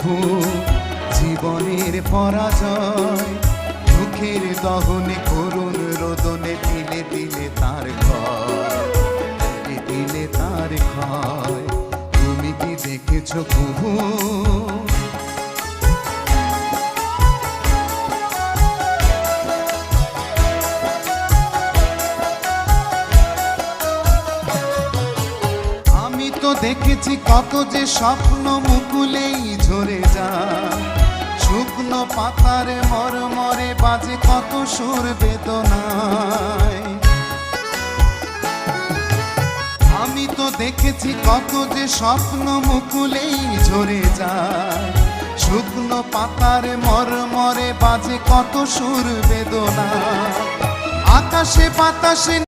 বহু জীবনের পরাজয়, দুঃখের দহনে করুণ রোদনে দিলে দিলে তার ক্ষয়, দিলে দিলে তার ক্ষয়। তুমি কি দেখেছো বহু দেখেছি কত যে স্বপ্ন মুকুলেই ঝরে যায়, শুকনো পাতার মরমরে বাজে কত সুর বেদনায়। আমি তো দেখেছি কত যে স্বপ্ন মুকুলেই ঝরে যায়, শুকনো পাতার মরমরে বাজে কত সুর বেদনা। আকাশে বাতাসে